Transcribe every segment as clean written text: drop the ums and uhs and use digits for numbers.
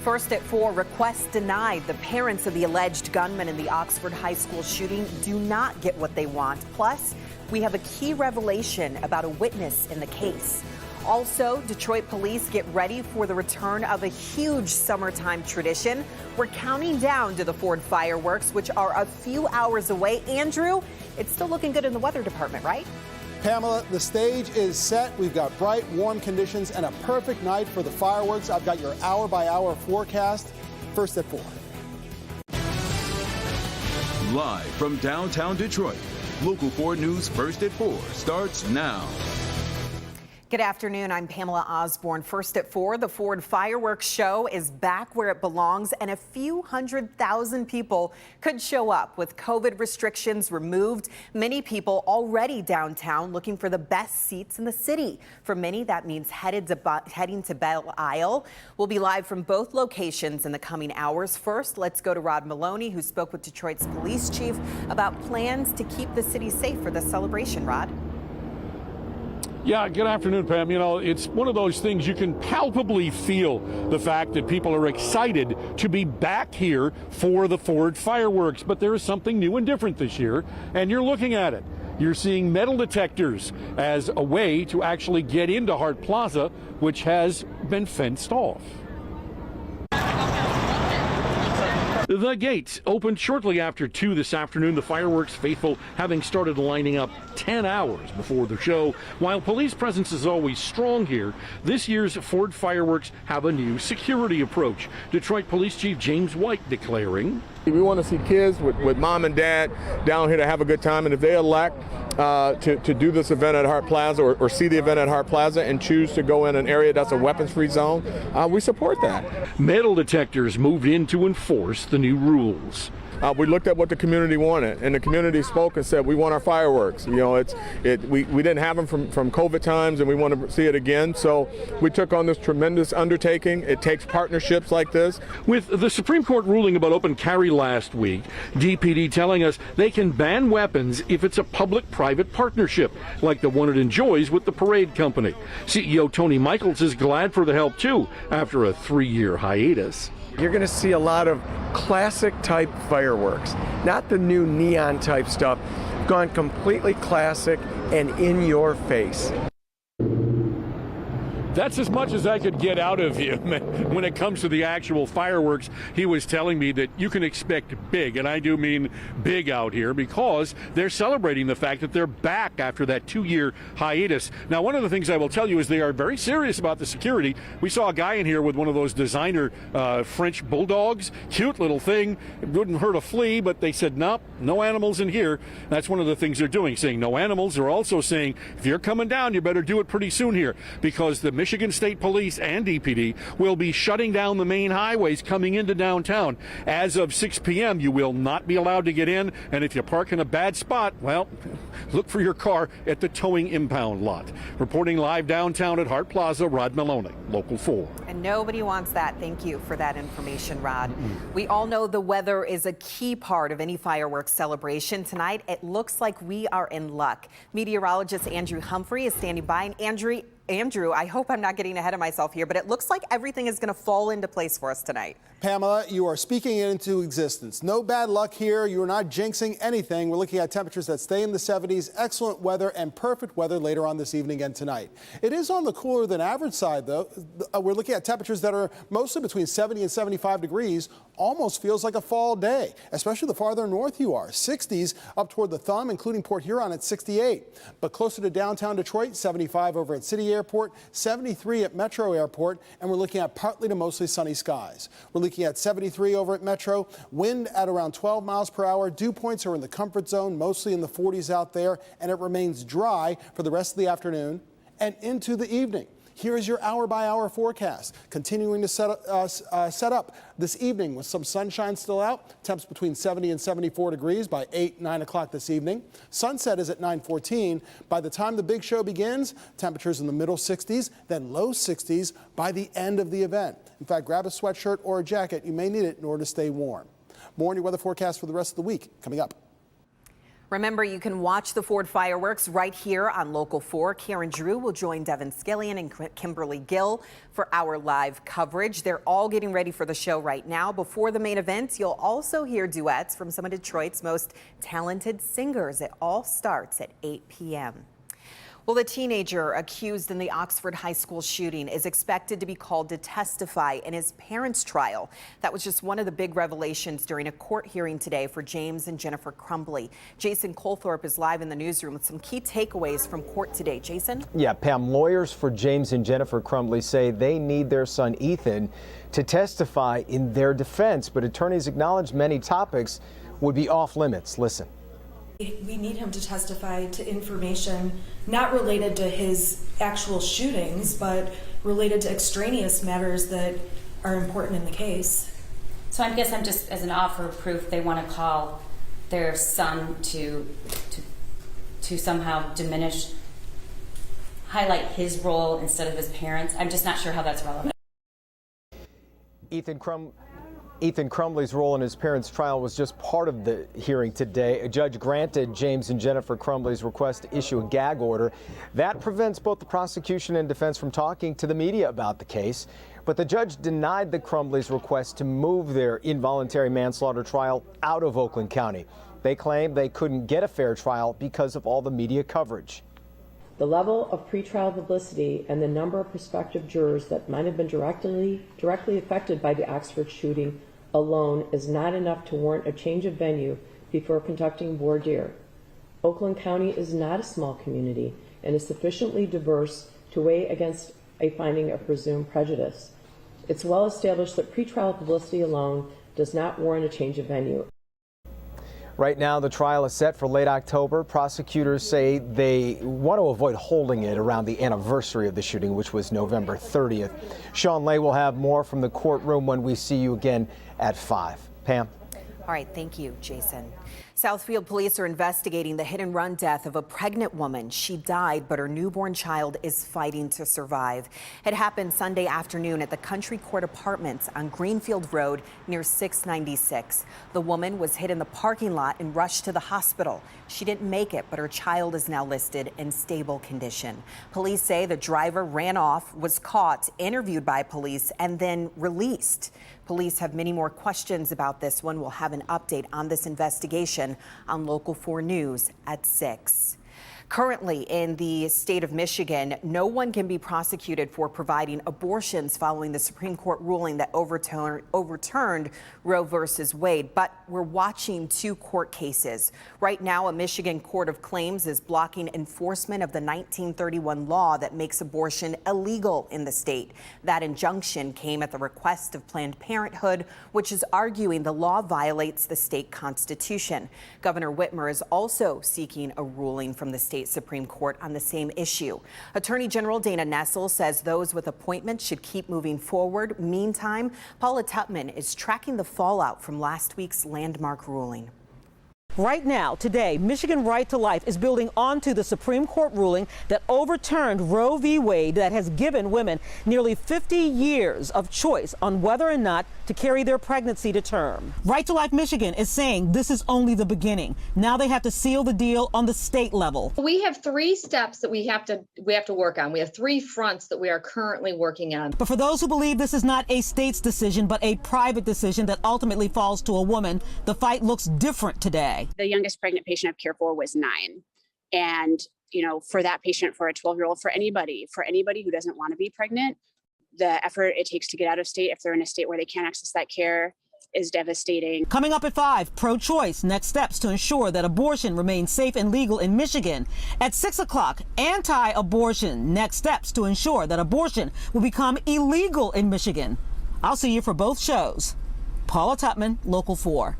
First at 4, requests denied. The parents of the alleged gunman in the Oxford High School shooting do not get what they want. Plus, we have a key revelation about a witness in the case. Also, Detroit police get ready for the return of a huge summertime tradition. We're counting down to the Ford fireworks, which are a few hours away. Andrew, it's still looking good in the weather department, right? Pamela, the stage is set. We've got bright, warm conditions and a perfect night for the fireworks. I've got your hour-by-hour forecast. First at 4. Live from downtown Detroit, Local 4 News First at 4 starts now. Good afternoon. I'm Pamela Osborne. First at 4, the Ford Fireworks Show is back where it belongs, and a few 100,000 people could show up with COVID restrictions removed. Many people already downtown looking for the best seats in the city. For many, that means heading to Belle Isle. We'll be live from both locations in the coming hours. First, let's go to Rod Maloney, who spoke with Detroit's police chief about plans to keep the city safe for the celebration. Rod? Yeah, good afternoon, Pam. You know, it's one of those things you can palpably feel the fact that people are excited to be back here for the Ford fireworks. But there is something new and different this year, and you're looking at it. You're seeing metal detectors as a way to actually get into Hart Plaza, which has been fenced off. The gates opened shortly after 2 this afternoon, the fireworks faithful having started lining up 10 hours before the show. While police presence is always strong here, this year's Ford fireworks have a new security approach. Detroit Police Chief James White declaring, "We want to see kids with mom and dad down here to have a good time, and if they elect to do this event at Hart Plaza or see the event at Hart Plaza and choose to go in an area that's a weapons-free zone, we support that." Metal detectors moved in to enforce the new rules. We looked at what the community wanted, and the community spoke and said, "We want our fireworks." You know, we didn't have them from COVID times, and we want to see it again. So we took on this tremendous undertaking. It takes partnerships like this. With the Supreme Court ruling about open carry last week, DPD telling us they can ban weapons if it's a public-private partnership, like the one it enjoys with the parade company. CEO Tony Michaels is glad for the help, too, after a 3-year hiatus. You're going to see a lot of classic type fireworks, not the new neon type stuff, gone completely classic and in your face. That's as much as I could get out of him when it comes to the actual fireworks. He was telling me that you can expect big, and I do mean big out here, because they're celebrating the fact that they're back after that 2-year hiatus. Now, one of the things I will tell you is they are very serious about the security. We saw a guy in here with one of those designer French bulldogs. Cute little thing. It wouldn't hurt a flea, but they said, nope, no animals in here. That's one of the things they're doing, saying no animals. They're also saying, if you're coming down, you better do it pretty soon here, because the Michigan State Police and DPD will be shutting down the main highways coming into downtown. As of 6 p.m., you will not be allowed to get in, and if you park in a bad spot, well, look for your car at the towing impound lot. Reporting live downtown at Hart Plaza, Rod Maloney, Local 4. And nobody wants that. Thank you for that information, Rod. We all know the weather is a key part of any fireworks celebration. Tonight, it looks like we are in luck. Meteorologist Andrew Humphrey is standing by. And Andrew, I hope I'm not getting ahead of myself here, but it looks like everything is going to fall into place for us tonight. Pamela, you are speaking it into existence. No bad luck here. You are not jinxing anything. We're looking at temperatures that stay in the 70s, excellent weather and perfect weather later on this evening and tonight. It is on the cooler than average side, though. We're looking at temperatures that are mostly between 70 and 75 degrees. Almost feels like a fall day, especially the farther north you are. 60s up toward the thumb, including Port Huron at 68. But closer to downtown Detroit, 75 over at City Airport, 73 at Metro Airport, and we're looking at partly to mostly sunny skies. We're looking at 73 over at Metro, wind at around 12 miles per hour. Dew points are in the comfort zone, mostly in the 40s out there, and it remains dry for the rest of the afternoon and into the evening. Here is your hour-by-hour forecast, continuing to set up this evening with some sunshine still out. Temps between 70 and 74 degrees by 8, 9 o'clock this evening. Sunset is at 9:14. By the time the big show begins, temperatures in the middle 60s, then low 60s by the end of the event. In fact, grab a sweatshirt or a jacket. You may need it in order to stay warm. More on your weather forecast for the rest of the week coming up. Remember, you can watch the Ford fireworks right here on Local 4. Karen Drew will join Devin Skillian and Kimberly Gill for our live coverage. They're all getting ready for the show right now. Before the main event, you'll also hear duets from some of Detroit's most talented singers. It all starts at 8 p.m. Well, the teenager accused in the Oxford High School shooting is expected to be called to testify in his parents' trial. That was just one of the big revelations during a court hearing today for James and Jennifer Crumbley. Jason Colthorpe is live in the newsroom with some key takeaways from court today. Jason? Yeah, Pam, lawyers for James and Jennifer Crumbley say they need their son Ethan to testify in their defense, but attorneys acknowledge many topics would be off limits. Listen. We need him to testify to information not related to his actual shootings, but related to extraneous matters that are important in the case. So I guess I'm just, as an offer of proof, they want to call their son to somehow diminish, highlight his role instead of his parents. I'm just not sure how that's relevant. Ethan Crumbley's role in his parents' trial was just part of the hearing today. A judge granted James and Jennifer Crumbley's request to issue a gag order. That prevents both the prosecution and defense from talking to the media about the case. But the judge denied the Crumbley's request to move their involuntary manslaughter trial out of Oakland County. They claim they couldn't get a fair trial because of all the media coverage. The level of pretrial publicity and the number of prospective jurors that might have been directly affected by the Oxford shooting alone is not enough to warrant a change of venue before conducting voir dire. Oakland County is not a small community and is sufficiently diverse to weigh against a finding of presumed prejudice. It's well established that pretrial publicity alone does not warrant a change of venue. Right now, the trial is set for late October. Prosecutors say they want to avoid holding it around the anniversary of the shooting, which was November 30th. Sean Lay will have more from the courtroom when we see you again at 5. Pam? All right, thank you, Jason. Southfield police are investigating the hit-and-run death of a pregnant woman. She died, but her newborn child is fighting to survive. It happened Sunday afternoon at the Country Court Apartments on Greenfield Road near 696. The woman was hit in the parking lot and rushed to the hospital. She didn't make it, but her child is now listed in stable condition. Police say the driver ran off, was caught, interviewed by police, and then released. Police have many more questions about this one. We'll have an update on this investigation on Local 4 News at 6. Currently in the state of Michigan, no one can be prosecuted for providing abortions following the Supreme Court ruling that overturned Roe versus Wade. But we're watching two court cases. Right now, a Michigan Court of Claims is blocking enforcement of the 1931 law that makes abortion illegal in the state. That injunction came at the request of Planned Parenthood, which is arguing the law violates the state constitution. Governor Whitmer is also seeking a ruling from the state Supreme Court on the same issue. Attorney General Dana Nessel says those with appointments should keep moving forward. Meantime, Paula Tutman is tracking the fallout from last week's landmark ruling. Right now, today, Michigan Right to Life is building onto the Supreme Court ruling that overturned Roe v. Wade that has given women nearly 50 years of choice on whether or not to carry their pregnancy to term. Right to Life Michigan is saying this is only the beginning. Now they have to seal the deal on the state level. We have 3 steps that we have to work on. We have 3 fronts that we are currently working on. But for those who believe this is not a state's decision, but a private decision that ultimately falls to a woman, the fight looks different today. The youngest pregnant patient I've cared for was 9. And, for that patient, for a 12-year-old, for anybody who doesn't want to be pregnant, the effort it takes to get out of state, if they're in a state where they can't access that care, is devastating. Coming up at 5, pro-choice, next steps to ensure that abortion remains safe and legal in Michigan. At 6 o'clock, anti-abortion, next steps to ensure that abortion will become illegal in Michigan. I'll see you for both shows. Paula Tutman, Local 4.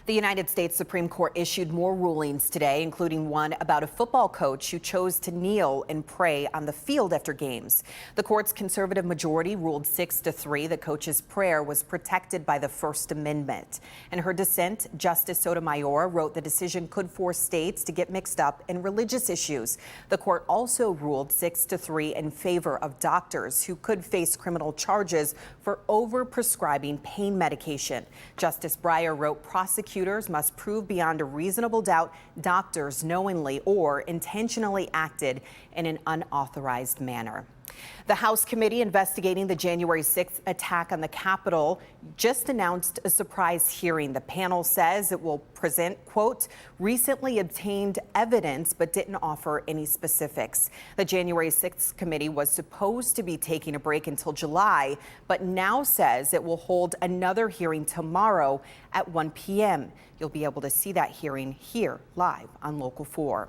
The United States Supreme Court issued more rulings today, including one about a football coach who chose to kneel and pray on the field after games. The court's conservative majority ruled 6-3 the coach's prayer was protected by the First Amendment. In her dissent, Justice Sotomayor wrote the decision could force states to get mixed up in religious issues. The court also ruled 6-3 in favor of doctors who could face criminal charges for overprescribing pain medication. Justice Breyer wrote prosecutors prosecutors must prove beyond a reasonable doubt doctors knowingly or intentionally acted in an unauthorized manner. The House committee investigating the January 6th attack on the Capitol just announced a surprise hearing. The panel says it will present, quote, recently obtained evidence, but didn't offer any specifics. The January 6th committee was supposed to be taking a break until July, but now says it will hold another hearing tomorrow at 1 p.m. You'll be able to see that hearing here live on Local 4.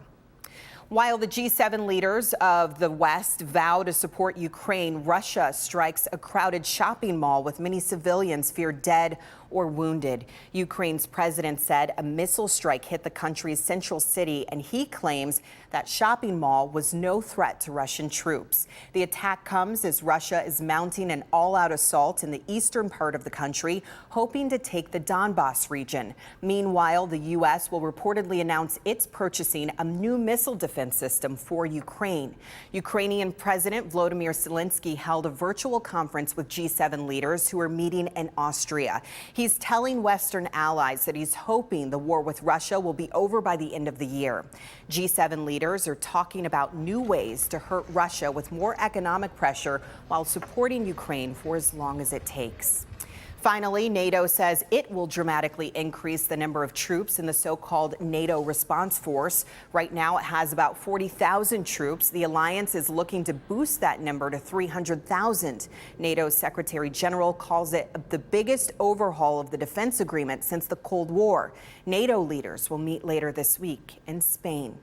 While the G7 leaders of the West vow to support Ukraine, Russia strikes a crowded shopping mall with many civilians feared dead or wounded. Ukraine's president said a missile strike hit the country's central city, and he claims that shopping mall was no threat to Russian troops. The attack comes as Russia is mounting an all-out assault in the eastern part of the country, hoping to take the Donbas region. Meanwhile, the U.S. will reportedly announce it's purchasing a new missile defense system for Ukraine. Ukrainian President Volodymyr Zelensky held a virtual conference with G7 leaders who are meeting in Austria. He's telling Western allies that he's hoping the war with Russia will be over by the end of the year. G7 leaders are talking about new ways to hurt Russia with more economic pressure while supporting Ukraine for as long as it takes. Finally, NATO says it will dramatically increase the number of troops in the so-called NATO response force. Right now, it has about 40,000 troops. The alliance is looking to boost that number to 300,000. NATO's Secretary General calls it the biggest overhaul of the defense agreement since the Cold War. NATO leaders will meet later this week in Spain.